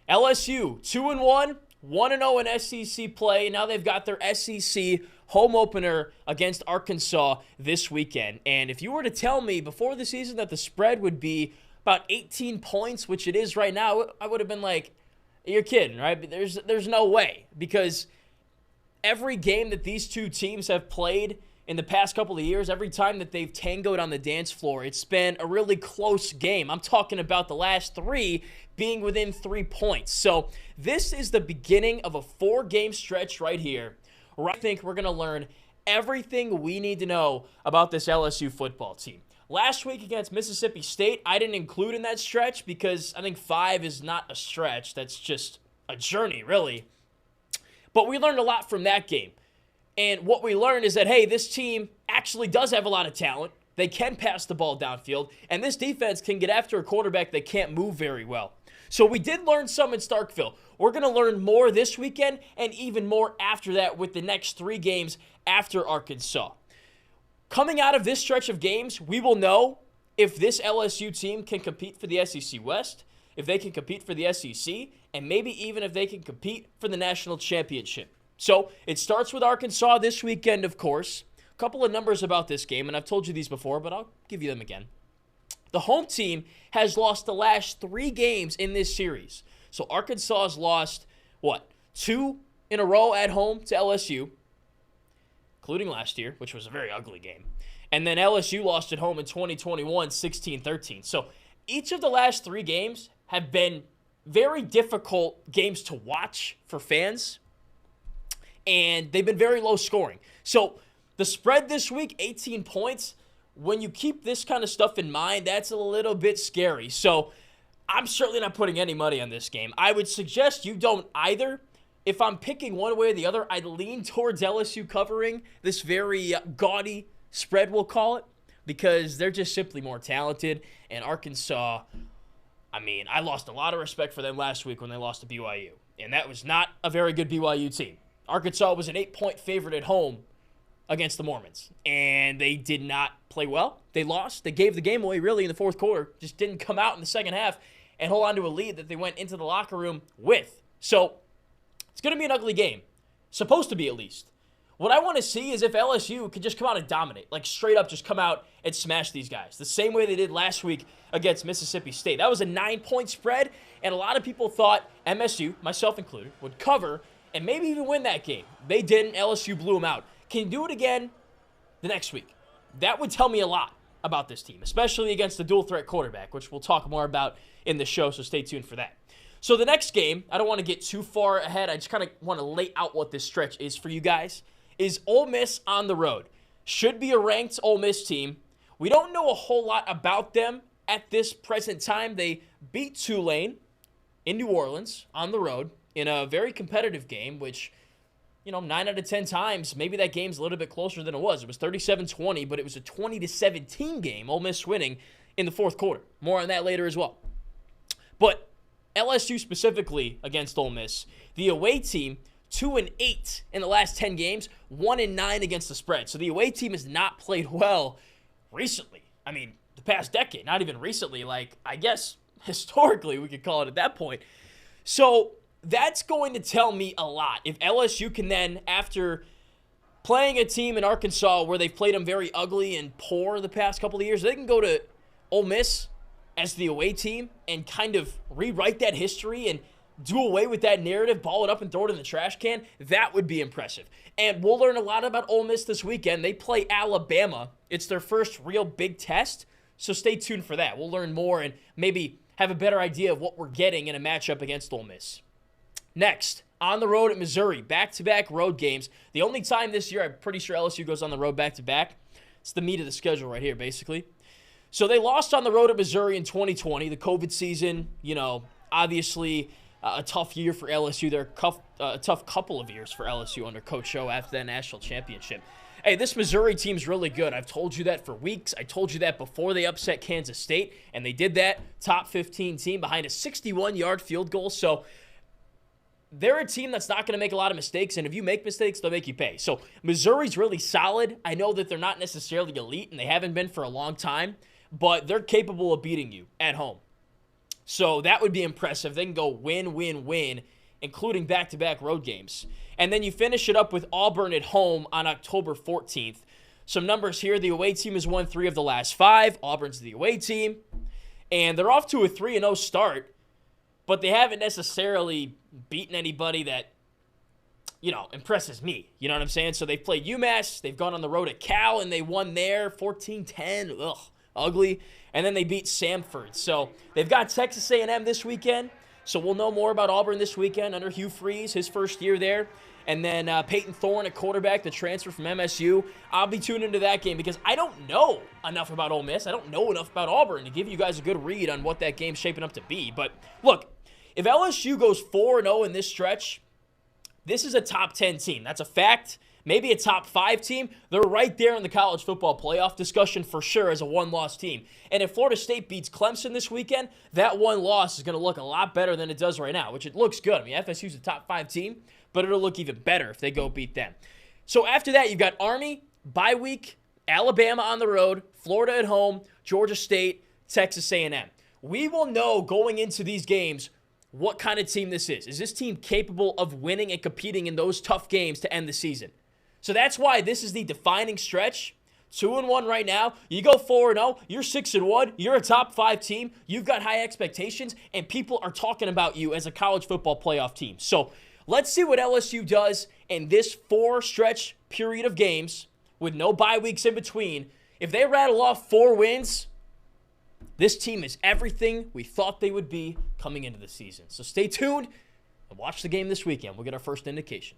LSU 2-1, 1-0 in SEC play. Now they've got their SEC home opener against Arkansas this weekend. And if you were to tell me before the season that the spread would be about 18 points, which it is right now, I would have been like, you're kidding, right? There's no way, because every game that these two teams have played in the past couple of years, every time that they've tangoed on the dance floor, it's been a really close game. I'm talking about the last three being within 3 points. So this is the beginning of a 4-game stretch right here, where I think we're going to learn everything we need to know about this LSU football team. Last week against Mississippi State, I didn't include in that stretch because I think 5 is not a stretch. That's just a journey, really. But we learned a lot from that game. And what we learned is that, hey, this team actually does have a lot of talent. They can pass the ball downfield. And this defense can get after a quarterback that can't move very well. So we did learn some in Starkville. We're going to learn more this weekend and even more after that with the next 3 games after Arkansas. Coming out of this stretch of games, we will know if this LSU team can compete for the SEC West, if they can compete for the SEC, and maybe even if they can compete for the national championship. So it starts with Arkansas this weekend, of course. A couple of numbers about this game, and I've told you these before, but I'll give you them again. The home team has lost the last 3 games in this series. So Arkansas has lost, 2 in a row at home to LSU, including last year, which was a very ugly game. And then LSU lost at home in 2021, 16-13. So each of the last 3 games have been very difficult games to watch for fans, and they've been very low scoring. So the spread this week, 18 points, when you keep this kind of stuff in mind, that's a little bit scary. So I'm certainly not putting any money on this game. I would suggest you don't either. If I'm picking one way or the other, I'd lean towards LSU covering this very gaudy spread, we'll call it, because they're just simply more talented. And Arkansas, I lost a lot of respect for them last week when they lost to BYU. And that was not a very good BYU team. Arkansas was an 8-point favorite at home against the Mormons, and they did not play well. They lost. They gave the game away, really, in the fourth quarter. Just didn't come out in the second half and hold on to a lead that they went into the locker room with. So it's going to be an ugly game. Supposed to be, at least. What I want to see is if LSU could just come out and dominate, like straight up just come out and smash these guys, the same way they did last week against Mississippi State. That was a 9-point spread, and a lot of people thought MSU, myself included, would cover and maybe even win that game. They didn't. LSU blew them out. Can you do it again the next week? That would tell me a lot about this team, especially against the dual-threat quarterback, which we'll talk more about in the show, so stay tuned for that. So the next game, I don't want to get too far ahead. I just kind of want to lay out what this stretch is for you guys, is Ole Miss on the road. Should be a ranked Ole Miss team. We don't know a whole lot about them at this present time. They beat Tulane in New Orleans on the road in a very competitive game, which, 9 out of 10 times, maybe that game's a little bit closer than it was. It was 37-20, but it was a 20-17 game, Ole Miss winning in the fourth quarter. More on that later as well. But LSU specifically against Ole Miss, the away team, 2-8 in the last 10 games, 1-9 against the spread. So the away team has not played well recently. The past decade, not even recently, I guess historically we could call it at that point. So that's going to tell me a lot. If LSU can then, after playing a team in Arkansas where they've played them very ugly and poor the past couple of years, they can go to Ole Miss as the away team and kind of rewrite that history and do away with that narrative, ball it up and throw it in the trash can. That would be impressive. And we'll learn a lot about Ole Miss this weekend. They play Alabama. It's their first real big test, so stay tuned for that. We'll learn more and maybe have a better idea of what we're getting in a matchup against Ole Miss. Next, on the road at Missouri, back-to-back road games. The only time this year I'm pretty sure LSU goes on the road back-to-back. It's the meat of the schedule right here, basically. So they lost on the road at Missouri in 2020, the COVID season. Obviously a tough year for LSU. They're a tough couple of years for LSU under Coach O after that national championship. Hey, this Missouri team's really good. I've told you that for weeks. I told you that before they upset Kansas State, and they did that. Top 15 team behind a 61-yard field goal. So they're a team that's not going to make a lot of mistakes, and if you make mistakes, they'll make you pay. So Missouri's really solid. I know that they're not necessarily elite, and they haven't been for a long time, but they're capable of beating you at home. So that would be impressive. They can go win, win, win, including back-to-back road games. And then you finish it up with Auburn at home on October 14th. Some numbers here. The away team has won 3 of the last 5. Auburn's the away team. And they're off to a 3-0 start, but they haven't necessarily beaten anybody that, impresses me. You know what I'm saying? So they've played UMass. They've gone on the road at Cal, and they won there 14-10. Ugh, ugly. And then they beat Samford. So they've got Texas A&M this weekend. So we'll know more about Auburn this weekend under Hugh Freeze, his first year there. And then Peyton Thorne at quarterback, the transfer from MSU. I'll be tuned into that game because I don't know enough about Ole Miss. I don't know enough about Auburn to give you guys a good read on what that game's shaping up to be. But look, if LSU goes 4-0 in this stretch, this is a top 10 team. That's a fact. Maybe a top 5 team. They're right there in the college football playoff discussion for sure as a one-loss team. And if Florida State beats Clemson this weekend, that one loss is going to look a lot better than it does right now, which it looks good. I mean, FSU's a top 5 team, but it'll look even better if they go beat them. So after that, you've got Army, bye week, Alabama on the road, Florida at home, Georgia State, Texas A&M. We will know going into these games what kind of team this is. Is this team capable of winning and competing in those tough games to end the season? So that's why this is the defining stretch. 2-1 right now. You go 4-0. You're 6-1. You're a top 5 team. You've got high expectations, and people are talking about you as a college football playoff team. So let's see what LSU does in this 4-stretch period of games with no bye weeks in between. If they rattle off 4 wins, this team is everything we thought they would be coming into the season. So stay tuned and watch the game this weekend. We'll get our first indication.